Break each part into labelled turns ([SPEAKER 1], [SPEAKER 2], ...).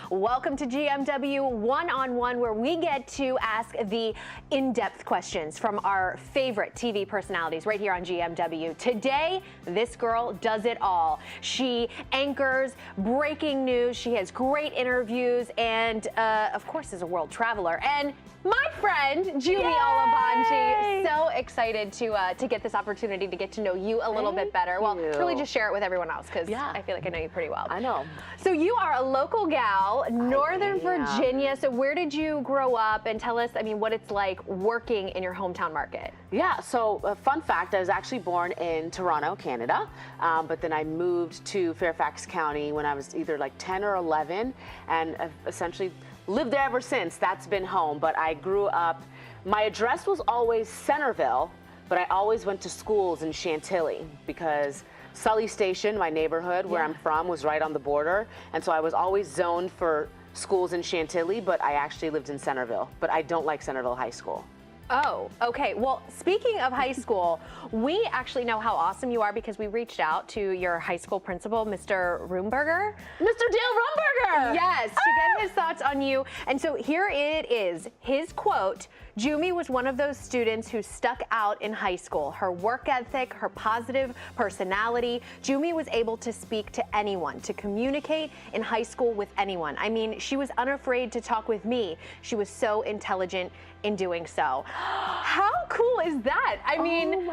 [SPEAKER 1] Welcome to GMW One-on-One, where we get to ask the in-depth questions from our favorite TV personalities right here on GMW. Today, this girl does it all. She anchors breaking news, she has great interviews, and of course is a world traveler. And my friend, Jummy Olabanji, so excited to get this opportunity to get to know you a little bit better. Well, really just share it with everyone else, because I feel like I know you pretty well.
[SPEAKER 2] I know.
[SPEAKER 1] So you are a local gal, Northern Virginia. So where did you grow up? And tell us, I mean, what it's like working in your hometown market.
[SPEAKER 2] Yeah, so fun fact, I was actually born in Toronto, Canada, but then I moved to Fairfax County when I was either like 10 or 11, and I've essentially lived there ever since. That's been home. But I grew up, my address was always Centerville, but I always went to schools in Chantilly because Sully Station, my neighborhood where I'm from, was right on the border. And so I was always zoned for schools in Chantilly, but I actually lived in Centerville. But I don't like Centerville High School.
[SPEAKER 1] Oh, okay. Well, speaking of high school, we actually know how awesome you are because we reached out to your high school principal, Mr. Rumberger.
[SPEAKER 2] Mr. Dale Rumberger!
[SPEAKER 1] Yes, to get his thoughts on you. And so here it is, his quote: Jummy was one of those students who stuck out in high school. Her work ethic, her positive personality. Jummy was able to speak to anyone, to communicate in high school with anyone. I mean, she was unafraid to talk with me. She was so intelligent in doing so. How cool is that? I mean,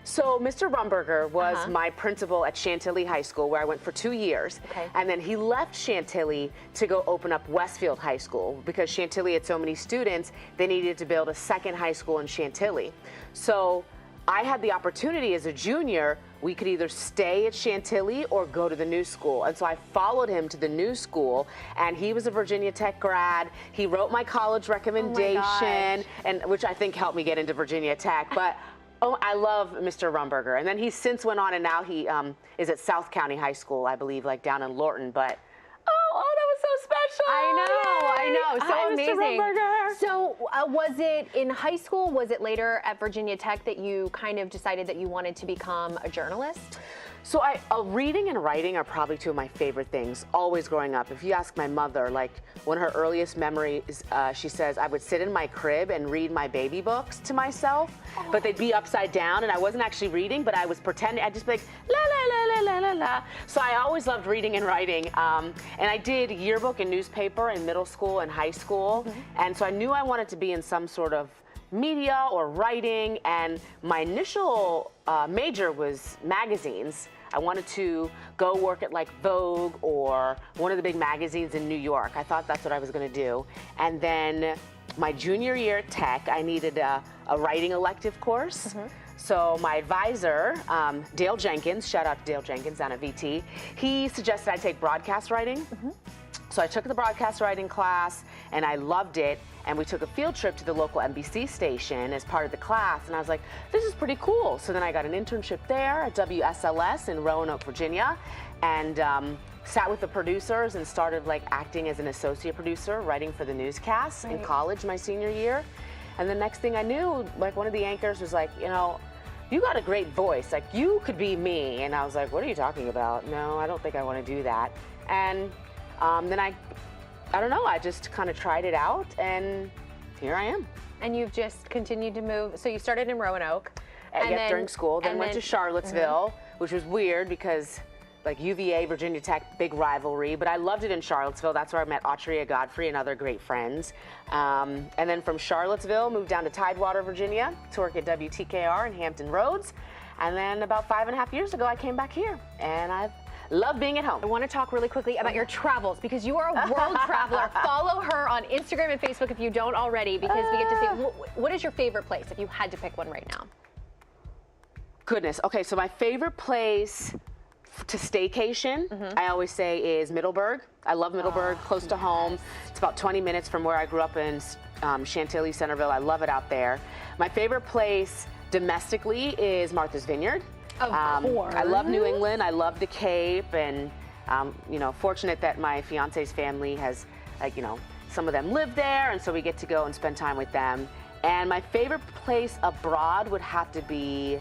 [SPEAKER 2] so Mr. Rumberger was my principal at Chantilly High School, where I went for 2 years. And then he left Chantilly to go open up Westfield High School because Chantilly had so many students, they needed to build a second high school in Chantilly. So I had the opportunity as a junior, we could either stay at Chantilly or go to the new school. And so I followed him to the new school, and he was a Virginia Tech grad. He wrote my college recommendation, and which I think helped me get into Virginia Tech. But I love Mr. Rumberger. And then he since went on, and now he is at South County High School, I believe, like down in Lorton. But oh, that was so special.
[SPEAKER 1] I know, so
[SPEAKER 2] Hi,
[SPEAKER 1] amazing.
[SPEAKER 2] Mr. Rumberger.
[SPEAKER 1] So was it in high school, was it later at Virginia Tech that you kind of decided that you wanted to become a journalist?
[SPEAKER 2] So reading and writing are probably two of my favorite things, always growing up. If you ask my mother, like one of her earliest memories, she says, I would sit in my crib and read my baby books to myself, but they'd be upside down, and I wasn't actually reading, but I was pretending. I'd just be like, la, la, la, la, la, la, la. So I always loved reading and writing. And I did yearbook and newspaper in middle school and high school. And so I knew I wanted to be in some sort of media or writing, and my initial major was magazines. I wanted to go work at like Vogue or one of the big magazines in New York. I thought that's what I was going to do. And then my junior year at Tech, I needed a writing elective course. So my advisor, Dale Jenkins, shout out to Dale Jenkins down at VT, he suggested I take broadcast writing. So I took the broadcast writing class, and I loved it. And we took a field trip to the local NBC station as part of the class, and I was like, this is pretty cool. So then I got an internship there at WSLS in Roanoke, Virginia, and sat with the producers and started like acting as an associate producer, writing for the newscasts in college my senior year. And the next thing I knew, like one of the anchors was like, you know, you got a great voice, like you could be me. And I was like, what are you talking about? No, I don't think I want to do that. And then I don't know, I just kind of tried it out, and here I am. And
[SPEAKER 1] you've just continued to move. So you started in Roanoke.
[SPEAKER 2] And then, during school, then went to Charlottesville, which was weird because like UVA, Virginia Tech, big rivalry, but I loved it in Charlottesville. That's where I met Autria Godfrey and other great friends. And then from Charlottesville, moved down to Tidewater, Virginia to work at WTKR in Hampton Roads. And then about 5.5 years ago, I came back here, and I've love being at home.
[SPEAKER 1] I want to talk really quickly about your travels because you are a world traveler. Follow her on Instagram and Facebook if you don't already, because we get to see what is your favorite place if you had to pick one right now.
[SPEAKER 2] Goodness. Okay, so my favorite place to staycation, I always say, is Middleburg. I love Middleburg, close to home. It's about 20 minutes from where I grew up in Chantilly, Centerville. I love it out there. My favorite place domestically is Martha's Vineyard.
[SPEAKER 1] Of course.
[SPEAKER 2] I love New England. I love the Cape, and you know, fortunate that my fiance's family has, like, you know, some of them live there, and so we get to go and spend time with them. And my favorite place abroad would have to be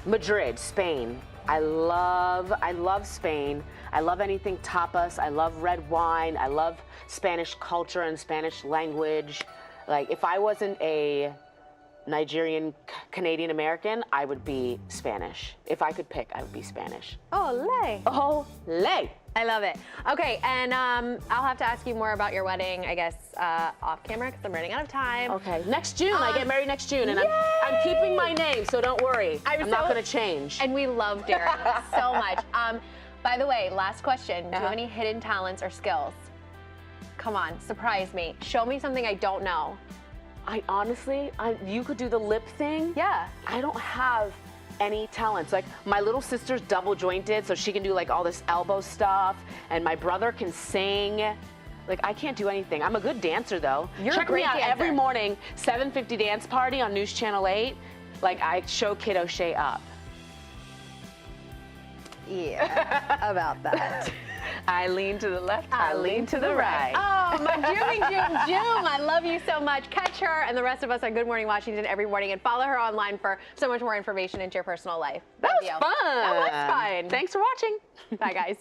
[SPEAKER 2] Madrid, Spain. I love Spain. I love anything tapas. I love red wine. I love Spanish culture and Spanish language. Like, if I wasn't a Nigerian Canadian American, I would be Spanish. If I could pick, I would be Spanish.
[SPEAKER 1] Olé.
[SPEAKER 2] Olé.
[SPEAKER 1] I love it. Okay, and I'll have to ask you more about your wedding, I guess, off camera, because I'm running out of time.
[SPEAKER 2] Okay, next June. I get married next June, and I'm keeping my name, so don't worry. I'm not going to change.
[SPEAKER 1] And we love Darren so much. By the way, last question. Do you have any hidden talents or skills? Come on, surprise me. Show me something I don't know.
[SPEAKER 2] I honestly, you could do the lip thing.
[SPEAKER 1] Yeah.
[SPEAKER 2] I don't have any talents. Like, my little sister's double jointed, so she can do like all this elbow stuff, and my brother can sing. Like, I can't do anything. I'm a good dancer though. Check me out every morning, 7:50 dance party on News Channel 8. Like, I show Kid O'Shea up.
[SPEAKER 1] Yeah, about that.
[SPEAKER 2] I lean to the left, I lean to the right.
[SPEAKER 1] Oh, my Jummy Jum. I love you so much. Catch her and the rest of us on Good Morning Washington every morning, and follow her online for so much more information into your personal life.
[SPEAKER 2] That was fun.
[SPEAKER 1] That was fun.
[SPEAKER 2] Thanks for watching.
[SPEAKER 1] Bye, guys.